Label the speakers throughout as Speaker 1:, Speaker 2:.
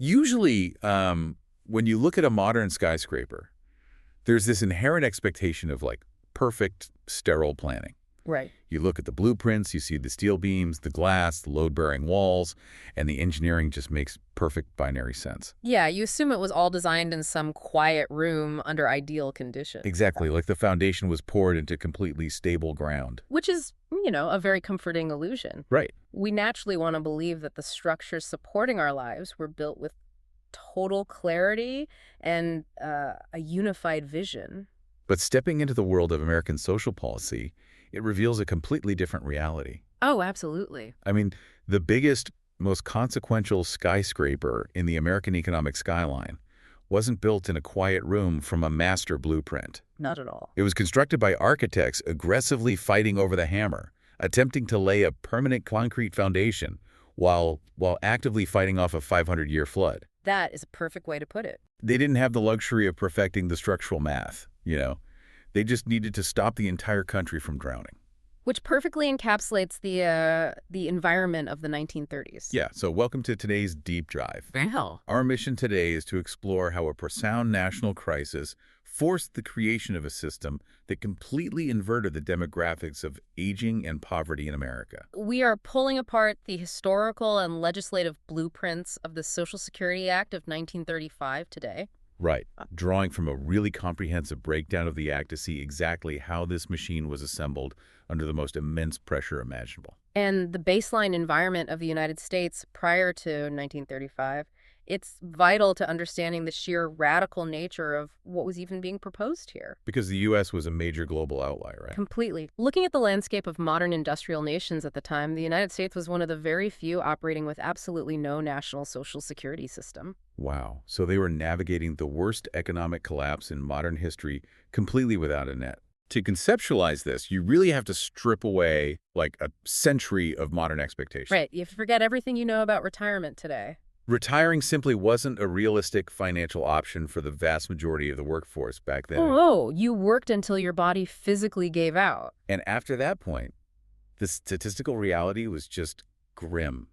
Speaker 1: Usually, when you look at a modern skyscraper, there's this inherent expectation of like perfect, sterile planning.
Speaker 2: Right.
Speaker 1: You look at the blueprints, you see the steel beams, the glass, the load-bearing walls, and the engineering just makes perfect binary sense.
Speaker 2: Yeah, you assume it was all designed in some quiet room under ideal conditions.
Speaker 1: Exactly, like the foundation was poured into completely stable ground.
Speaker 2: Which is, a very comforting illusion.
Speaker 1: Right.
Speaker 2: We naturally want to believe that the structures supporting our lives were built with total clarity and a unified vision.
Speaker 1: But stepping into the world of American social policy, it reveals a completely different reality.
Speaker 2: Oh, absolutely.
Speaker 1: I mean, the biggest, most consequential skyscraper in the American economic skyline wasn't built in a quiet room from a master blueprint.
Speaker 2: Not at all.
Speaker 1: It was constructed by architects aggressively fighting over the hammer, attempting to lay a permanent concrete foundation while actively fighting off a 500-year flood.
Speaker 2: That is a perfect way to put it.
Speaker 1: They didn't have the luxury of perfecting the structural math, They just needed to stop the entire country from drowning.
Speaker 2: Which perfectly encapsulates the environment of the 1930s.
Speaker 1: Yeah, so welcome to today's Deep Dive.
Speaker 2: Wow.
Speaker 1: Our mission today is to explore how a profound national crisis forced the creation of a system that completely inverted the demographics of aging and poverty in America.
Speaker 2: We are pulling apart the historical and legislative blueprints of the Social Security Act of 1935 today.
Speaker 1: Right, drawing from a really comprehensive breakdown of the act to see exactly how this machine was assembled under the most immense pressure imaginable.
Speaker 2: And the baseline environment of the United States prior to 1935, it's vital to understanding the sheer radical nature of what was even being proposed here.
Speaker 1: Because the U.S. was a major global outlier, right?
Speaker 2: Completely. Looking at the landscape of modern industrial nations at the time, the United States was one of the very few operating with absolutely no national social security system.
Speaker 1: Wow. So they were navigating the worst economic collapse in modern history completely without a net. To conceptualize this, you really have to strip away like a century of modern expectations.
Speaker 2: Right. You have to forget everything you know about retirement today.
Speaker 1: Retiring simply wasn't a realistic financial option for the vast majority of the workforce back then.
Speaker 2: Oh, you worked until your body physically gave out.
Speaker 1: And after that point, the statistical reality was just grim.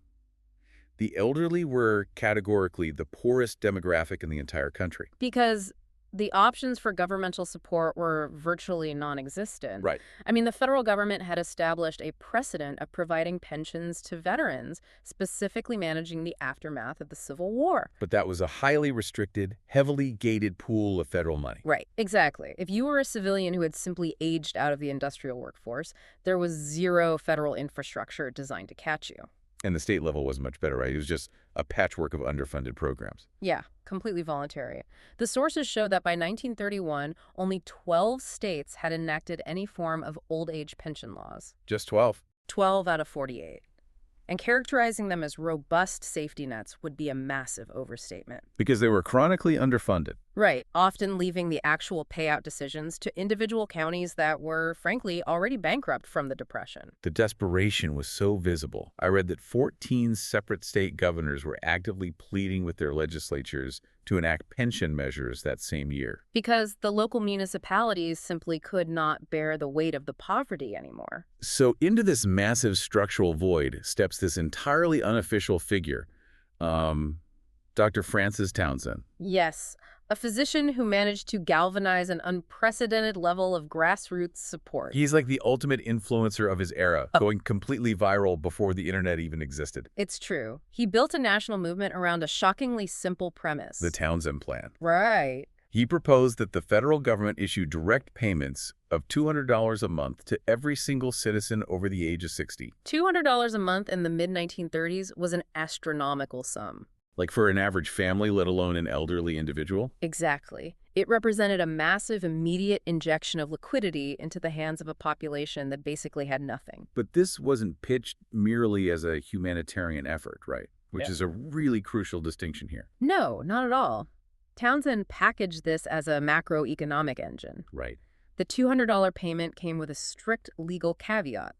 Speaker 1: The elderly were categorically the poorest demographic in the entire country.
Speaker 2: Because the options for governmental support were virtually non-existent.
Speaker 1: Right.
Speaker 2: I mean, the federal government had established a precedent of providing pensions to veterans, specifically managing the aftermath of the Civil War.
Speaker 1: But that was a highly restricted, heavily gated pool of federal money.
Speaker 2: Right, exactly. If you were a civilian who had simply aged out of the industrial workforce, there was zero federal infrastructure designed to catch you.
Speaker 1: And the state level wasn't much better, right? It was just a patchwork of underfunded programs.
Speaker 2: Yeah, completely voluntary. The sources show that by 1931, only 12 states had enacted any form of old age pension laws.
Speaker 1: Just 12.
Speaker 2: 12 out of 48. And characterizing them as robust safety nets would be a massive overstatement.
Speaker 1: Because they were chronically underfunded.
Speaker 2: Right, often leaving the actual payout decisions to individual counties that were, frankly, already bankrupt from the Depression.
Speaker 1: The desperation was so visible. I read that 14 separate state governors were actively pleading with their legislatures to enact pension measures that same year.
Speaker 2: Because the local municipalities simply could not bear the weight of the poverty anymore.
Speaker 1: So into this massive structural void steps this entirely unofficial figure, Dr. Francis Townsend.
Speaker 2: Yes, a physician who managed to galvanize an unprecedented level of grassroots support.
Speaker 1: He's like the ultimate influencer of his era, going completely viral before the internet even existed.
Speaker 2: It's true. He built a national movement around a shockingly simple premise.
Speaker 1: The Townsend Plan.
Speaker 2: Right.
Speaker 1: He proposed that the federal government issue direct payments of $200 a month to every single citizen over the age of 60.
Speaker 2: $200 a month in the mid-1930s was an astronomical sum.
Speaker 1: Like for an average family, let alone an elderly individual?
Speaker 2: Exactly. It represented a massive, immediate injection of liquidity into the hands of a population that basically had nothing.
Speaker 1: But this wasn't pitched merely as a humanitarian effort, right? Which is a really crucial distinction here.
Speaker 2: No, not at all. Townsend packaged this as a macroeconomic engine.
Speaker 1: Right.
Speaker 2: The $200 payment came with a strict legal caveat.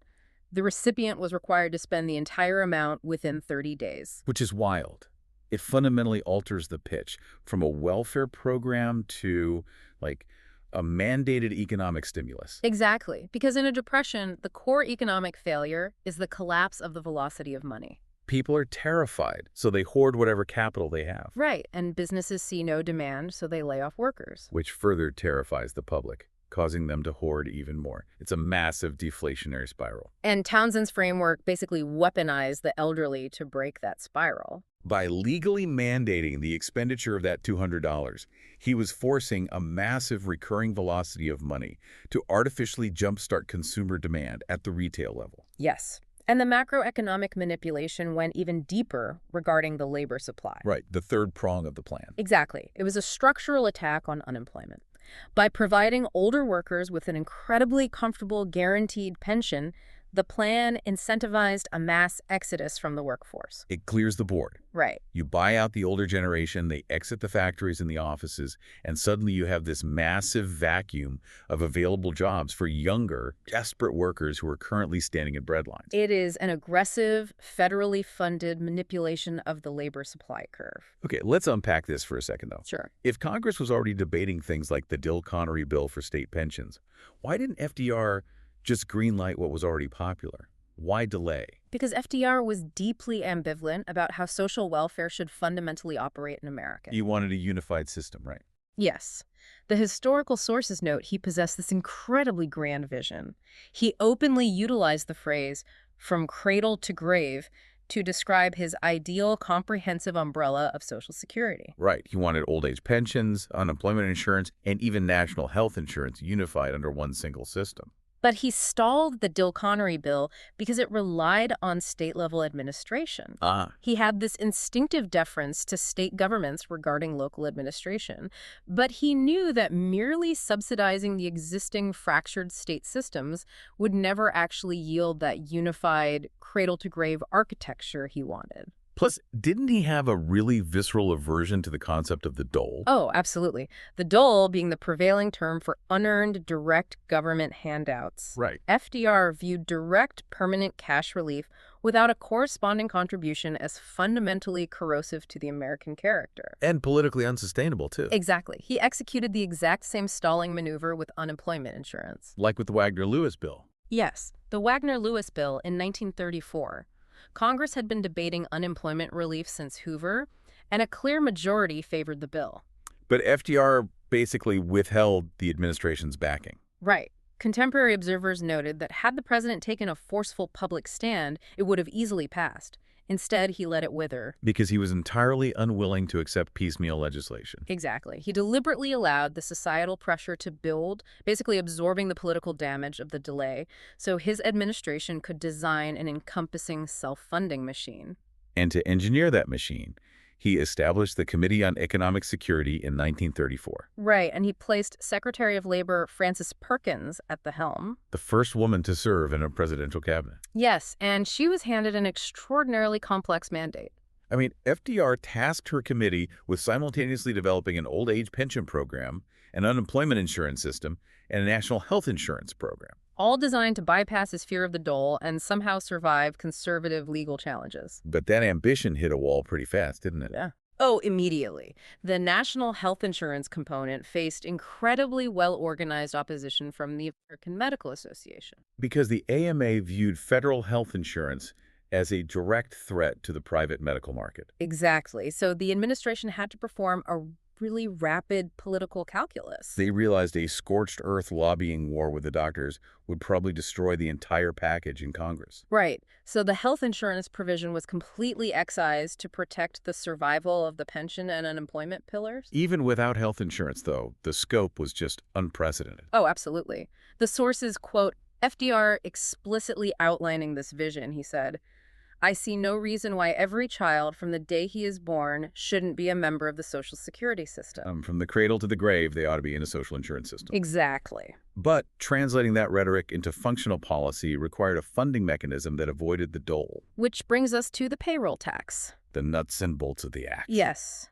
Speaker 2: The recipient was required to spend the entire amount within 30 days.
Speaker 1: Which is wild. It fundamentally alters the pitch from a welfare program to, like, a mandated economic stimulus.
Speaker 2: Exactly. Because in a depression, the core economic failure is the collapse of the velocity of money.
Speaker 1: People are terrified, so they hoard whatever capital they have,
Speaker 2: Right, and businesses see no demand, so they lay off workers.
Speaker 1: which further terrifies the public, causing them to hoard even more. It's a massive deflationary spiral.
Speaker 2: And Townsend's framework basically weaponized the elderly to break that spiral.
Speaker 1: By legally mandating the expenditure of that $200, he was forcing a massive recurring velocity of money to artificially jumpstart consumer demand at the retail level.
Speaker 2: Yes. And the macroeconomic manipulation went even deeper regarding the labor supply.
Speaker 1: Right, the third prong of the plan.
Speaker 2: Exactly. It was a structural attack on unemployment. By providing older workers with an incredibly comfortable guaranteed pension, the plan incentivized a mass exodus from the workforce.
Speaker 1: It clears the board.
Speaker 2: Right.
Speaker 1: You buy out the older generation, they exit the factories and the offices, and suddenly you have this massive vacuum of available jobs for younger, desperate workers who are currently standing at breadlines.
Speaker 2: It is an aggressive, federally funded manipulation of the labor supply curve.
Speaker 1: Okay, let's unpack this for a second, though.
Speaker 2: Sure.
Speaker 1: If Congress was already debating things like the Dill-Connery bill for state pensions, why didn't FDR just greenlight what was already popular? Why delay?
Speaker 2: Because FDR was deeply ambivalent about how social welfare should fundamentally operate in America.
Speaker 1: You wanted a unified system, right?
Speaker 2: Yes. The historical sources note he possessed this incredibly grand vision. He openly utilized the phrase, from cradle to grave, to describe his ideal comprehensive umbrella of Social Security.
Speaker 1: Right. He wanted old age pensions, unemployment insurance, and even national health insurance unified under one single system.
Speaker 2: But he stalled the Dill-Connery bill because it relied on state-level administration. He had this instinctive deference to state governments regarding local administration, but he knew that merely subsidizing the existing fractured state systems would never actually yield that unified cradle-to-grave architecture he wanted.
Speaker 1: Plus, didn't he have a really visceral aversion to the concept of the dole?
Speaker 2: Oh, absolutely. The dole being the prevailing term for unearned direct government handouts.
Speaker 1: Right.
Speaker 2: FDR viewed direct permanent cash relief without a corresponding contribution as fundamentally corrosive to the American character.
Speaker 1: And politically unsustainable, too.
Speaker 2: Exactly. He executed the exact same stalling maneuver with unemployment insurance.
Speaker 1: Like with the Wagner-Lewis bill.
Speaker 2: Yes, the Wagner-Lewis bill in 1934. Congress had been debating unemployment relief since Hoover, and a clear majority favored the bill.
Speaker 1: But FDR basically withheld the administration's backing.
Speaker 2: Right. Contemporary observers noted that had the president taken a forceful public stand, it would have easily passed. Instead, he let it wither.
Speaker 1: Because he was entirely unwilling to accept piecemeal legislation.
Speaker 2: Exactly. He deliberately allowed the societal pressure to build, basically absorbing the political damage of the delay, so his administration could design an encompassing self-funding machine.
Speaker 1: And to engineer that machine, he established the Committee on Economic Security in 1934.
Speaker 2: Right, and he placed Secretary of Labor Frances Perkins at the helm.
Speaker 1: The first woman to serve in a presidential cabinet.
Speaker 2: Yes, and she was handed an extraordinarily complex mandate.
Speaker 1: I mean, FDR tasked her committee with simultaneously developing an old age pension program, an unemployment insurance system, and a national health insurance program.
Speaker 2: All designed to bypass his fear of the dole and somehow survive conservative legal challenges.
Speaker 1: But that ambition hit a wall pretty fast, didn't it?
Speaker 2: Yeah. Oh, immediately. The national health insurance component faced incredibly well-organized opposition from the American Medical Association.
Speaker 1: Because the AMA viewed federal health insurance as a direct threat to the private medical market.
Speaker 2: Exactly. So the administration had to perform a really rapid political calculus.
Speaker 1: They realized a scorched earth lobbying war with the doctors would probably destroy the entire package in Congress.
Speaker 2: Right. So the health insurance provision was completely excised to protect the survival of the pension and unemployment pillars.
Speaker 1: Even without health insurance, though, the scope was just unprecedented.
Speaker 2: Oh, absolutely. The sources quote FDR explicitly outlining this vision. He said, "I see no reason why every child from the day he is born shouldn't be a member of the Social Security system."
Speaker 1: From the cradle to the grave, they ought to be in a social insurance system.
Speaker 2: Exactly.
Speaker 1: But translating that rhetoric into functional policy required a funding mechanism that avoided the dole.
Speaker 2: Which brings us to the payroll tax.
Speaker 1: The nuts and bolts of the act.
Speaker 2: Yes.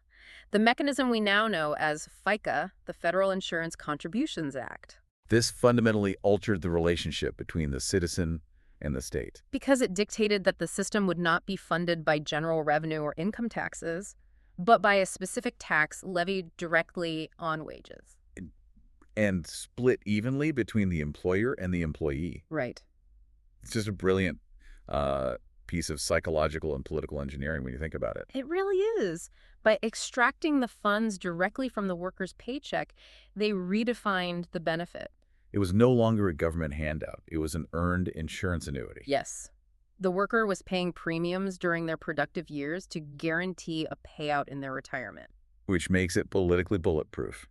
Speaker 2: The mechanism we now know as FICA, the Federal Insurance Contributions Act.
Speaker 1: This fundamentally altered the relationship between the citizen and the state.
Speaker 2: Because it dictated that the system would not be funded by general revenue or income taxes, but by a specific tax levied directly on wages.
Speaker 1: And split evenly between the employer and the employee.
Speaker 2: Right.
Speaker 1: It's just a brilliant piece of psychological and political engineering when you think about it.
Speaker 2: It really is. By extracting the funds directly from the worker's paycheck, they redefined the benefit.
Speaker 1: It was no longer a government handout. It was an earned insurance annuity.
Speaker 2: Yes. The worker was paying premiums during their productive years to guarantee a payout in their retirement.
Speaker 1: Which makes it politically bulletproof.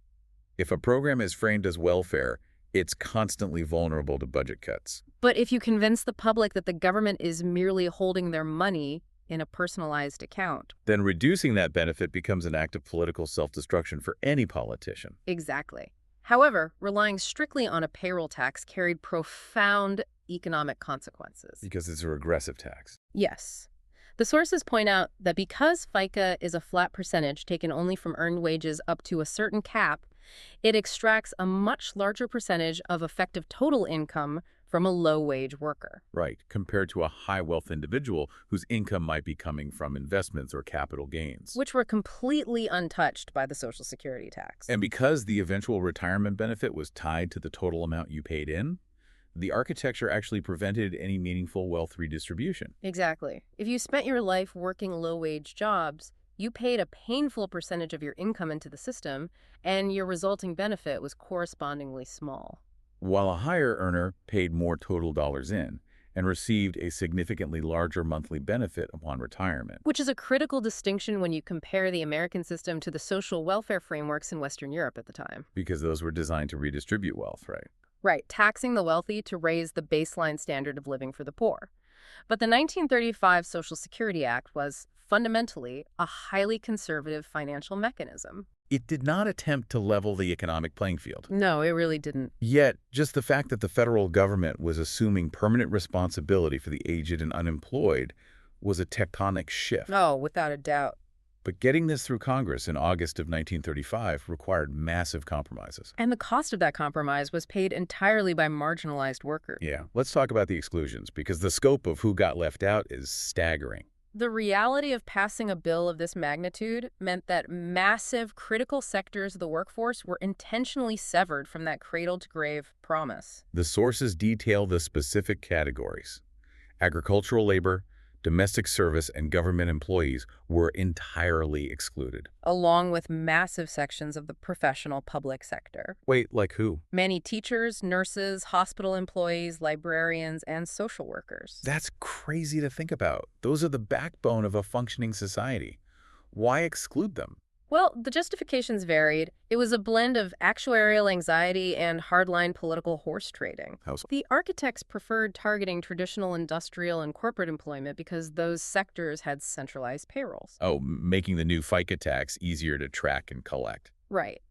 Speaker 1: If a program is framed as welfare, it's constantly vulnerable to budget cuts.
Speaker 2: But if you convince the public that the government is merely holding their money in a personalized account,
Speaker 1: then reducing that benefit becomes an act of political self-destruction for any politician.
Speaker 2: exactly. However, relying strictly on a payroll tax carried profound economic consequences.
Speaker 1: Because it's a regressive tax.
Speaker 2: Yes. The sources point out that because FICA is a flat percentage taken only from earned wages up to a certain cap, it extracts a much larger percentage of effective total income from a low-wage worker.
Speaker 1: Right, compared to a high-wealth individual whose income might be coming from investments or capital gains.
Speaker 2: Which were completely untouched by the Social Security tax.
Speaker 1: And because the eventual retirement benefit was tied to the total amount you paid in, the architecture actually prevented any meaningful wealth redistribution.
Speaker 2: Exactly. If you spent your life working low-wage jobs, you paid a painful percentage of your income into the system, and your resulting benefit was correspondingly small.
Speaker 1: While a higher earner paid more total dollars in and received a significantly larger monthly benefit upon retirement.
Speaker 2: Which is a critical distinction when you compare the American system to the social welfare frameworks in Western Europe at the time.
Speaker 1: Because those were designed to redistribute wealth, right?
Speaker 2: Right, taxing the wealthy to raise the baseline standard of living for the poor. But the 1935 Social Security Act was fundamentally a highly conservative financial mechanism.
Speaker 1: It did not attempt to level the economic playing field.
Speaker 2: No, it really didn't.
Speaker 1: Yet, just the fact that the federal government was assuming permanent responsibility for the aged and unemployed was a tectonic shift.
Speaker 2: Oh, without a doubt.
Speaker 1: But getting this through Congress in August of 1935 required massive compromises.
Speaker 2: And the cost of that compromise was paid entirely by marginalized workers.
Speaker 1: Yeah, let's talk about the exclusions, because the scope of who got left out is staggering.
Speaker 2: The reality of passing a bill of this magnitude meant that massive critical sectors of the workforce were intentionally severed from that cradle-to-grave promise.
Speaker 1: The sources detail the specific categories. Agricultural labor, domestic service, and government employees were entirely excluded.
Speaker 2: Along with massive sections of the professional public sector.
Speaker 1: Wait, like who?
Speaker 2: Many teachers, nurses, hospital employees, librarians, and social workers.
Speaker 1: That's crazy to think about. Those are the backbone of a functioning society. Why exclude them?
Speaker 2: Well, the justifications varied. It was a blend of actuarial anxiety and hardline political horse trading.
Speaker 1: How so?
Speaker 2: The architects preferred targeting traditional industrial and corporate employment because those sectors had centralized payrolls.
Speaker 1: Oh, making the new FICA tax easier to track and collect.
Speaker 2: Right.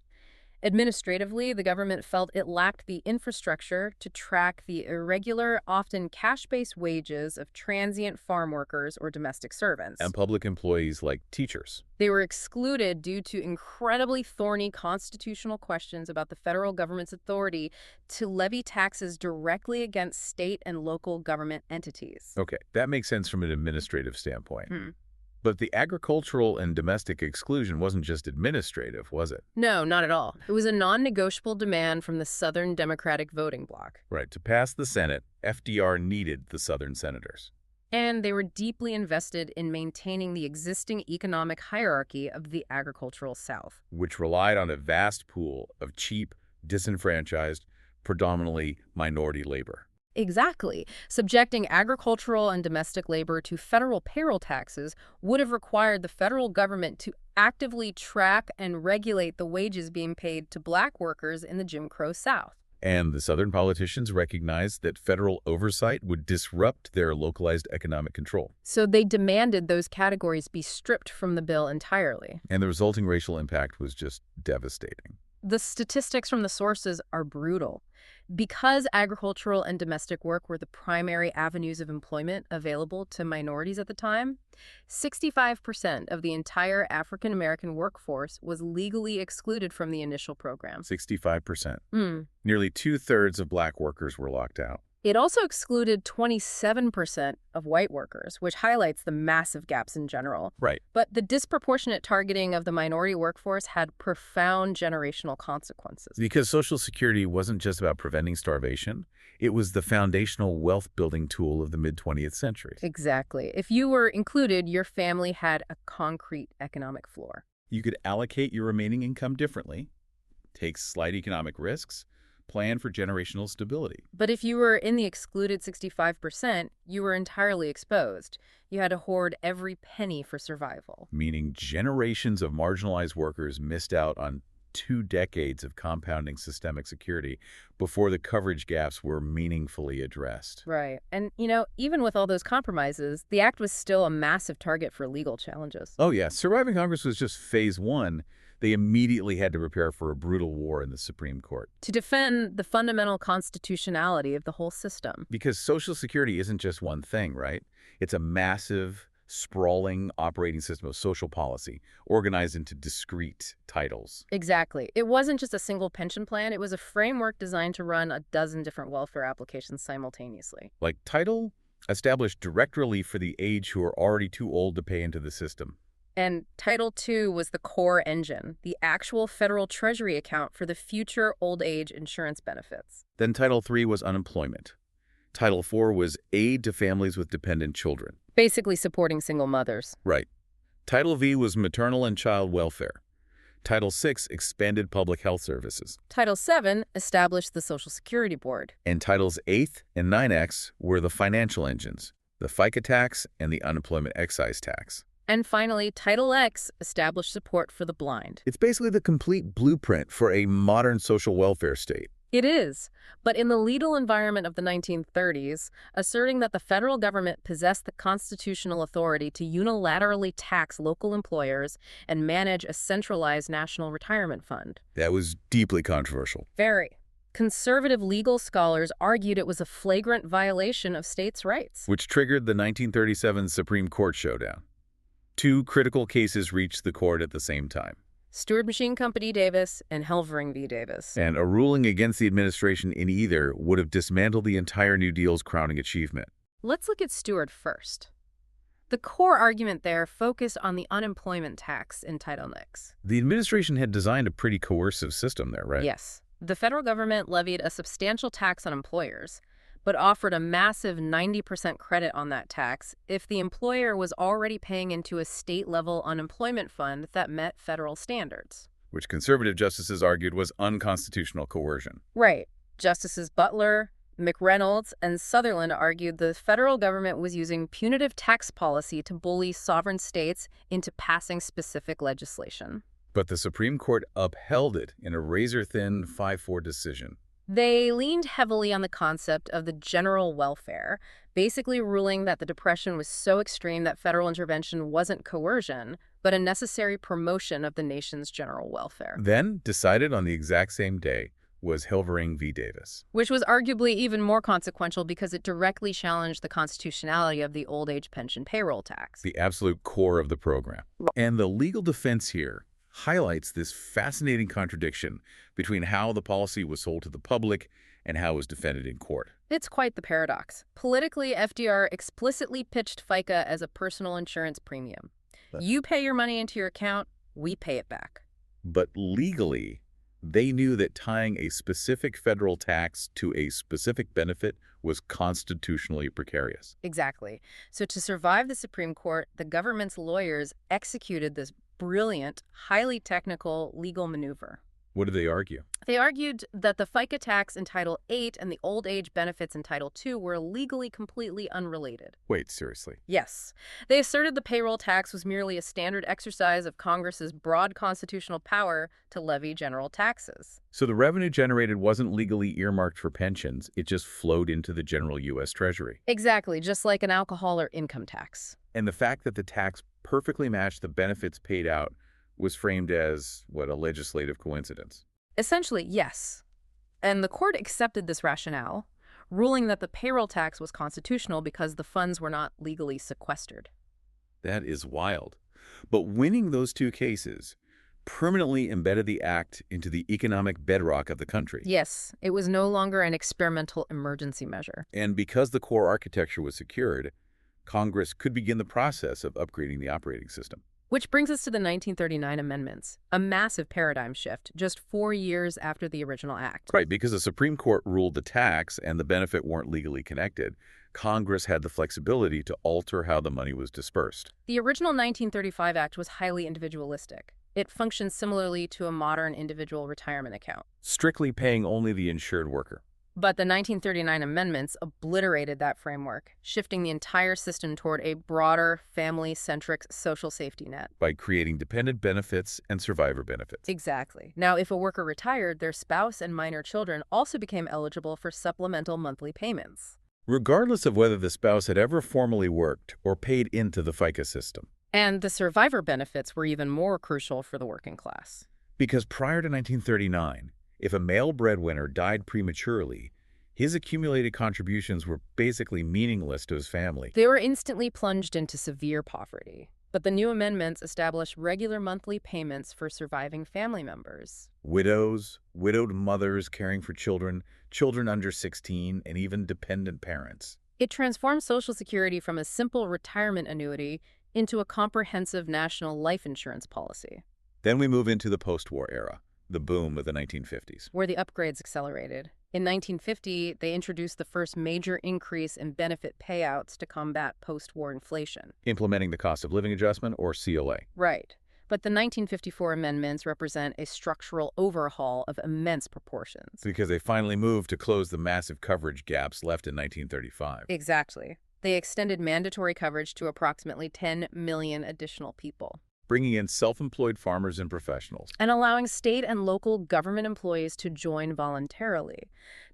Speaker 2: Administratively, the government felt it lacked the infrastructure to track the irregular, often cash-based wages of transient farm workers or domestic servants.
Speaker 1: And public employees like teachers.
Speaker 2: They were excluded due to incredibly thorny constitutional questions about the federal government's authority to levy taxes directly against state and local government entities.
Speaker 1: Okay, that makes sense from an administrative standpoint. But the agricultural and domestic exclusion wasn't just administrative, was it?
Speaker 2: No, not at all. It was a non-negotiable demand from the Southern Democratic voting bloc.
Speaker 1: Right. To pass the Senate, FDR needed the Southern senators.
Speaker 2: And they were deeply invested in maintaining the existing economic hierarchy of the agricultural South.
Speaker 1: Which relied on a vast pool of cheap, disenfranchised, predominantly minority labor.
Speaker 2: Exactly. Subjecting agricultural and domestic labor to federal payroll taxes would have required the federal government to actively track and regulate the wages being paid to black workers in the Jim Crow South.
Speaker 1: And the Southern politicians recognized that federal oversight would disrupt their localized economic control.
Speaker 2: So they demanded those categories be stripped from the bill entirely.
Speaker 1: And the resulting racial impact was just devastating.
Speaker 2: The statistics from the sources are brutal. Because agricultural and domestic work were the primary avenues of employment available to minorities at the time, 65% of the entire African-American workforce was legally excluded from the initial program.
Speaker 1: 65%. Nearly 2/3 of black workers were locked out.
Speaker 2: It also excluded 27% of white workers, which highlights the massive gaps in general.
Speaker 1: Right.
Speaker 2: But the disproportionate targeting of the minority workforce had profound generational consequences.
Speaker 1: Because Social Security wasn't just about preventing starvation. It was the foundational wealth-building tool of the mid-20th century.
Speaker 2: Exactly. If you were included, your family had a concrete economic floor.
Speaker 1: You could allocate your remaining income differently, take slight economic risks, plan for generational stability.
Speaker 2: But if you were in the excluded 65%, you were entirely exposed. You had to hoard every penny for survival.
Speaker 1: Meaning generations of marginalized workers missed out on 2 decades of compounding systemic security before the coverage gaps were meaningfully addressed.
Speaker 2: Right. And, even with all those compromises, the act was still a massive target for legal challenges.
Speaker 1: Oh yeah, surviving Congress was just phase 1. They immediately had to prepare for a brutal war in the Supreme Court.
Speaker 2: To defend the fundamental constitutionality of the whole system.
Speaker 1: Because Social Security isn't just one thing, right? It's a massive, sprawling operating system of social policy organized into discrete titles.
Speaker 2: Exactly. It wasn't just a single pension plan. It was a framework designed to run a dozen different welfare applications simultaneously.
Speaker 1: Like Title established direct relief for the age who are already too old to pay into the system.
Speaker 2: And Title II was the core engine, the actual federal treasury account for the future old age insurance benefits.
Speaker 1: Then Title III was unemployment. Title IV was aid to families with dependent children.
Speaker 2: Basically supporting single mothers.
Speaker 1: Right. Title V was maternal and child welfare. Title VI expanded public health services.
Speaker 2: Title VII established the Social Security Board.
Speaker 1: And Titles VIII and IXX were the financial engines, the FICA tax and the unemployment excise tax.
Speaker 2: And finally, Title X established support for the blind.
Speaker 1: It's basically the complete blueprint for a modern social welfare state.
Speaker 2: It is. But in the legal environment of the 1930s, asserting that the federal government possessed the constitutional authority to unilaterally tax local employers and manage a centralized national retirement fund.
Speaker 1: That was deeply controversial.
Speaker 2: Very. Conservative legal scholars argued it was a flagrant violation of states' rights.
Speaker 1: Which triggered the 1937 Supreme Court showdown. 2 critical cases reached the court at the same time.
Speaker 2: Stewart Machine Company Davis and Helvering v. Davis.
Speaker 1: And a ruling against the administration in either would have dismantled the entire New Deal's crowning achievement.
Speaker 2: Let's look at Stewart first. The core argument there focused on the unemployment tax in Title IX.
Speaker 1: The administration had designed a pretty coercive system there, right?
Speaker 2: Yes. The federal government levied a substantial tax on employers, but offered a massive 90% credit on that tax if the employer was already paying into a state-level unemployment fund that met federal standards.
Speaker 1: Which conservative justices argued was unconstitutional coercion.
Speaker 2: Right. Justices Butler, McReynolds, and Sutherland argued the federal government was using punitive tax policy to bully sovereign states into passing specific legislation.
Speaker 1: But the Supreme Court upheld it in a razor-thin 5-4 decision.
Speaker 2: They leaned heavily on the concept of the general welfare, basically ruling that the Depression was so extreme that federal intervention wasn't coercion, but a necessary promotion of the nation's general welfare.
Speaker 1: Then, decided on the exact same day, was Helvering v. Davis.
Speaker 2: Which was arguably even more consequential because it directly challenged the constitutionality of the old age pension payroll tax.
Speaker 1: The absolute core of the program. And the legal defense here highlights this fascinating contradiction between how the policy was sold to the public and how it was defended in court.
Speaker 2: It's quite the paradox. Politically, FDR explicitly pitched FICA as a personal insurance premium. You pay your money into your account, we pay it back.
Speaker 1: But legally, they knew that tying a specific federal tax to a specific benefit was constitutionally precarious.
Speaker 2: Exactly. So to survive the Supreme Court, the government's lawyers executed this brilliant, highly technical legal maneuver.
Speaker 1: What did they argue?
Speaker 2: They argued that the FICA tax in Title VIII and the old age benefits in Title II were legally completely unrelated.
Speaker 1: Wait, seriously?
Speaker 2: Yes. They asserted the payroll tax was merely a standard exercise of Congress's broad constitutional power to levy general taxes.
Speaker 1: So the revenue generated wasn't legally earmarked for pensions, it just flowed into the general U.S. Treasury.
Speaker 2: Exactly, just like an alcohol or income tax.
Speaker 1: And the fact that the tax perfectly matched the benefits paid out was framed as, what, a legislative coincidence.
Speaker 2: Essentially, yes. And the court accepted this rationale, ruling that the payroll tax was constitutional because the funds were not legally sequestered.
Speaker 1: That is wild. But winning those 2 cases permanently embedded the act into the economic bedrock of the country.
Speaker 2: Yes, it was no longer an experimental emergency measure.
Speaker 1: And because the core architecture was secured, Congress could begin the process of upgrading the operating system.
Speaker 2: Which brings us to the 1939 amendments, a massive paradigm shift just 4 years after the original act.
Speaker 1: Right, because the Supreme Court ruled the tax and the benefit weren't legally connected, Congress had the flexibility to alter how the money was dispersed.
Speaker 2: The original 1935 Act was highly individualistic. It functioned similarly to a modern individual retirement account.
Speaker 1: Strictly paying only the insured worker.
Speaker 2: But the 1939 amendments obliterated that framework, shifting the entire system toward a broader, family-centric social safety net.
Speaker 1: By creating dependent benefits and survivor benefits.
Speaker 2: Exactly. Now, if a worker retired, their spouse and minor children also became eligible for supplemental monthly payments.
Speaker 1: Regardless of whether the spouse had ever formally worked or paid into the FICA system.
Speaker 2: And the survivor benefits were even more crucial for the working class.
Speaker 1: Because prior to 1939, if a male breadwinner died prematurely, his accumulated contributions were basically meaningless to his family.
Speaker 2: They were instantly plunged into severe poverty. But the new amendments established regular monthly payments for surviving family members.
Speaker 1: Widows, widowed mothers caring for children, children under 16, and even dependent parents.
Speaker 2: It transformed Social Security from a simple retirement annuity into a comprehensive national life insurance policy.
Speaker 1: Then we move into the post-war era, the boom of the 1950s.
Speaker 2: Where the upgrades accelerated. In 1950, they introduced the first major increase in benefit payouts to combat post-war inflation.
Speaker 1: Implementing the cost of living adjustment, or COA.
Speaker 2: Right. But the 1954 amendments represent a structural overhaul of immense proportions.
Speaker 1: Because they finally moved to close the massive coverage gaps left in 1935.
Speaker 2: Exactly. They extended mandatory coverage to approximately 10 million additional people.
Speaker 1: Bringing in self-employed farmers and professionals.
Speaker 2: And allowing state and local government employees to join voluntarily.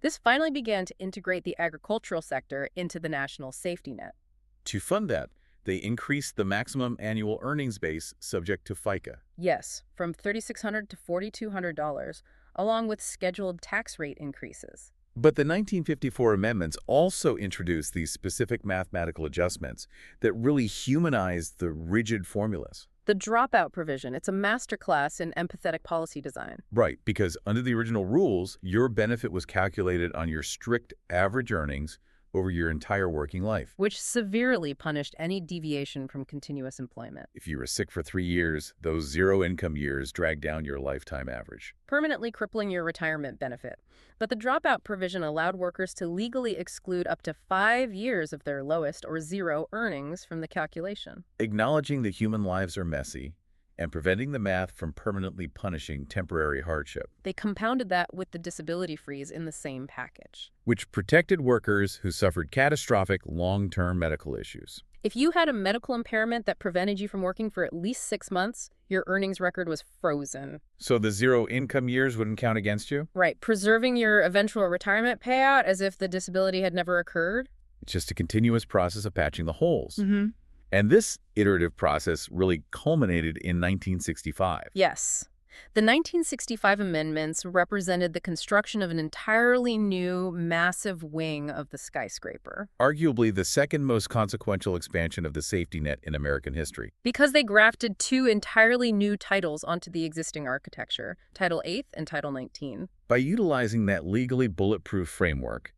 Speaker 2: This finally began to integrate the agricultural sector into the national safety net.
Speaker 1: To fund that, they increased the maximum annual earnings base subject to FICA.
Speaker 2: Yes, from $3,600 to $4,200, along with scheduled tax rate increases.
Speaker 1: But the 1954 amendments also introduced these specific mathematical adjustments that really humanized the rigid formulas.
Speaker 2: The dropout provision, it's a masterclass in empathetic policy design.
Speaker 1: Right, because under the original rules, your benefit was calculated on your strict average earnings over your entire working life.
Speaker 2: Which severely punished any deviation from continuous employment.
Speaker 1: If you were sick for 3 years, those zero-income years dragged down your lifetime average.
Speaker 2: Permanently crippling your retirement benefit. But the dropout provision allowed workers to legally exclude up to 5 years of their lowest or zero earnings from the calculation.
Speaker 1: Acknowledging that human lives are messy and preventing the math from permanently punishing temporary hardship.
Speaker 2: They compounded that with the disability freeze in the same package.
Speaker 1: Which protected workers who suffered catastrophic long-term medical issues.
Speaker 2: If you had a medical impairment that prevented you from working for at least 6 months, your earnings record was frozen.
Speaker 1: So the zero-income years wouldn't count against you?
Speaker 2: Right, preserving your eventual retirement payout as if the disability had never occurred.
Speaker 1: It's just a continuous process of patching the holes.
Speaker 2: Mm-hmm.
Speaker 1: And this iterative process really culminated in 1965.
Speaker 2: Yes. The 1965 amendments represented the construction of an entirely new, massive wing of the skyscraper.
Speaker 1: Arguably the second most consequential expansion of the safety net in American history.
Speaker 2: Because they grafted 2 entirely new titles onto the existing architecture, Title 8 and Title 19.
Speaker 1: By utilizing that legally bulletproof framework,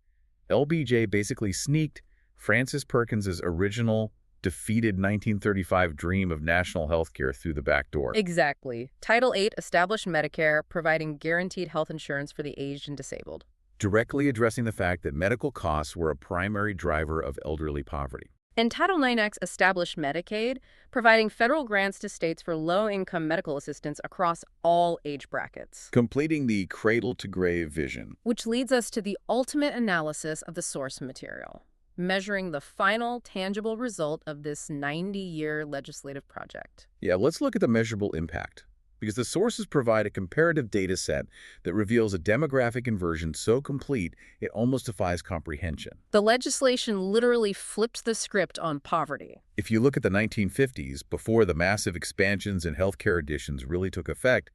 Speaker 1: LBJ basically sneaked Francis Perkins's original defeated 1935 dream of national health care through the back door.
Speaker 2: Exactly. Title 8 established Medicare, providing guaranteed health insurance for the aged and disabled.
Speaker 1: Directly addressing the fact that medical costs were a primary driver of elderly poverty.
Speaker 2: And Title 9X established Medicaid, providing federal grants to states for low-income medical assistance across all age brackets.
Speaker 1: Completing the cradle-to-grave vision.
Speaker 2: Which leads us to the ultimate analysis of the source material, measuring the final tangible result of this 90-year legislative project.
Speaker 1: Yeah, let's look at the measurable impact, because the sources provide a comparative data set that reveals a demographic inversion so complete it almost defies comprehension.
Speaker 2: The legislation literally flipped the script on poverty.
Speaker 1: If you look at the 1950s, before the massive expansions and healthcare additions really took effect,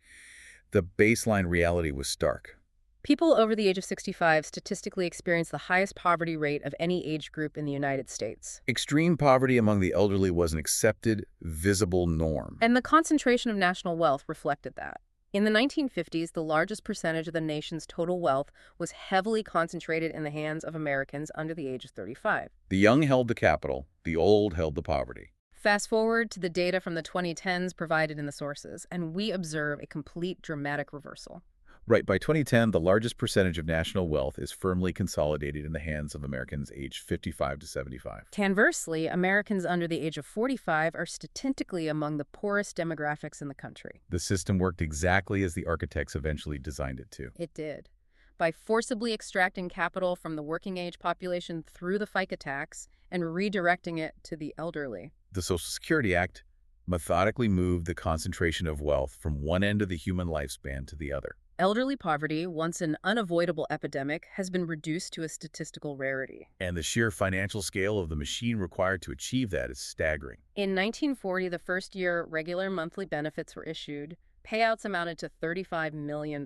Speaker 1: the baseline reality was stark.
Speaker 2: People over the age of 65 statistically experience the highest poverty rate of any age group in the United States.
Speaker 1: Extreme poverty among the elderly was an accepted, visible norm.
Speaker 2: And the concentration of national wealth reflected that. In the 1950s, the largest percentage of the nation's total wealth was heavily concentrated in the hands of Americans under the age of 35.
Speaker 1: The young held the capital, the old held the poverty.
Speaker 2: Fast forward to the data from the 2010s provided in the sources, and we observe a complete dramatic reversal.
Speaker 1: Right, by 2010, the largest percentage of national wealth is firmly consolidated in the hands of Americans aged 55 to 75.
Speaker 2: Conversely, Americans under the age of 45 are statistically among the poorest demographics in the country.
Speaker 1: The system worked exactly as the architects eventually designed it to.
Speaker 2: It did. By forcibly extracting capital from the working-age population through the FICA tax and redirecting it to the elderly.
Speaker 1: The Social Security Act methodically moved the concentration of wealth from one end of the human lifespan to the other.
Speaker 2: Elderly poverty, once an unavoidable epidemic, has been reduced to a statistical rarity.
Speaker 1: And the sheer financial scale of the machine required to achieve that is staggering.
Speaker 2: In 1940, the first year regular monthly benefits were issued. Payouts amounted to $35 million.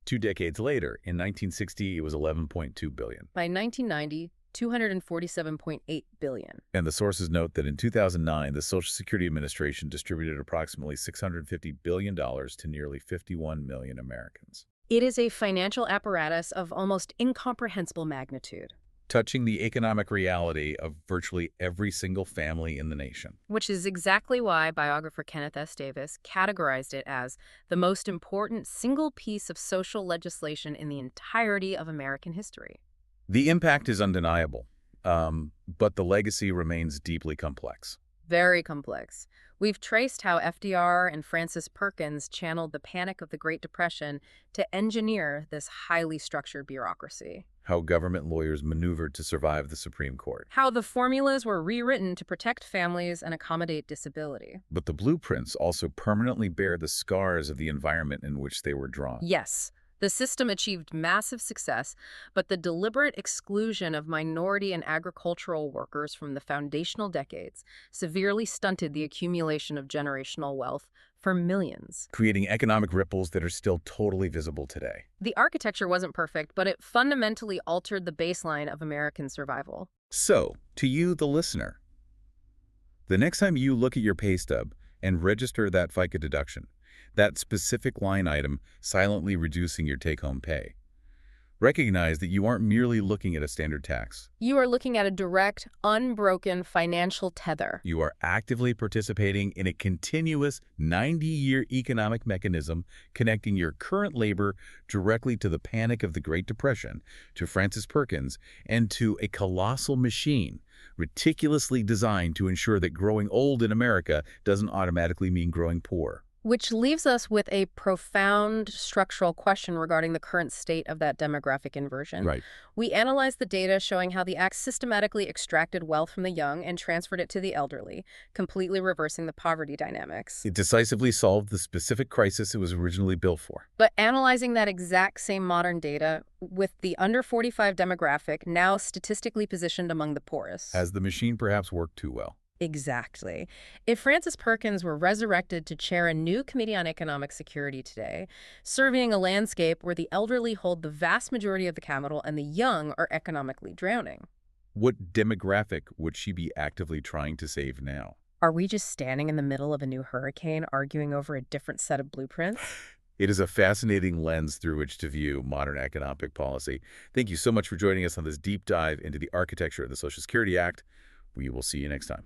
Speaker 1: 2 decades later, in 1960, it was $11.2 billion.
Speaker 2: By 1990, $247.8 billion.
Speaker 1: And the sources note that in 2009, the Social Security Administration distributed approximately $650 billion to nearly 51 million Americans.
Speaker 2: It is a financial apparatus of almost incomprehensible magnitude,
Speaker 1: touching the economic reality of virtually every single family in the nation.
Speaker 2: Which is exactly why biographer Kenneth S. Davis categorized it as the most important single piece of social legislation in the entirety of American history.
Speaker 1: The impact is undeniable, but the legacy remains deeply complex.
Speaker 2: Very complex. We've traced how FDR and Francis Perkins channeled the panic of the Great Depression to engineer this highly structured bureaucracy.
Speaker 1: How government lawyers maneuvered to survive the Supreme Court.
Speaker 2: How the formulas were rewritten to protect families and accommodate disability.
Speaker 1: But the blueprints also permanently bear the scars of the environment in which they were drawn.
Speaker 2: Yes. The system achieved massive success, but the deliberate exclusion of minority and agricultural workers from the foundational decades severely stunted the accumulation of generational wealth for millions,
Speaker 1: creating economic ripples that are still totally visible today.
Speaker 2: The architecture wasn't perfect, but it fundamentally altered the baseline of American survival.
Speaker 1: So, to you, the listener, the next time you look at your pay stub and register that FICA deduction, that specific line item silently reducing your take-home pay, recognize that you aren't merely looking at a standard tax.
Speaker 2: You are looking at a direct, unbroken financial tether.
Speaker 1: You are actively participating in a continuous 90-year economic mechanism connecting your current labor directly to the panic of the Great Depression, to Francis Perkins, and to a colossal machine meticulously designed to ensure that growing old in America doesn't automatically mean growing poor.
Speaker 2: Which leaves us with a profound structural question regarding the current state of that demographic inversion.
Speaker 1: Right.
Speaker 2: We analyzed the data showing how the act systematically extracted wealth from the young and transferred it to the elderly, completely reversing the poverty dynamics.
Speaker 1: It decisively solved the specific crisis it was originally built for.
Speaker 2: But analyzing that exact same modern data with the under 45 demographic now statistically positioned among the poorest.
Speaker 1: Has the machine perhaps worked too well?
Speaker 2: Exactly. If Francis Perkins were resurrected to chair a new Committee on Economic Security today, surveying a landscape where the elderly hold the vast majority of the capital and the young are economically drowning.
Speaker 1: What demographic would she be actively trying to save now?
Speaker 2: Are we just standing in the middle of a new hurricane arguing over a different set of blueprints?
Speaker 1: It is a fascinating lens through which to view modern economic policy. Thank you so much for joining us on this deep dive into the architecture of the Social Security Act. We will see you next time.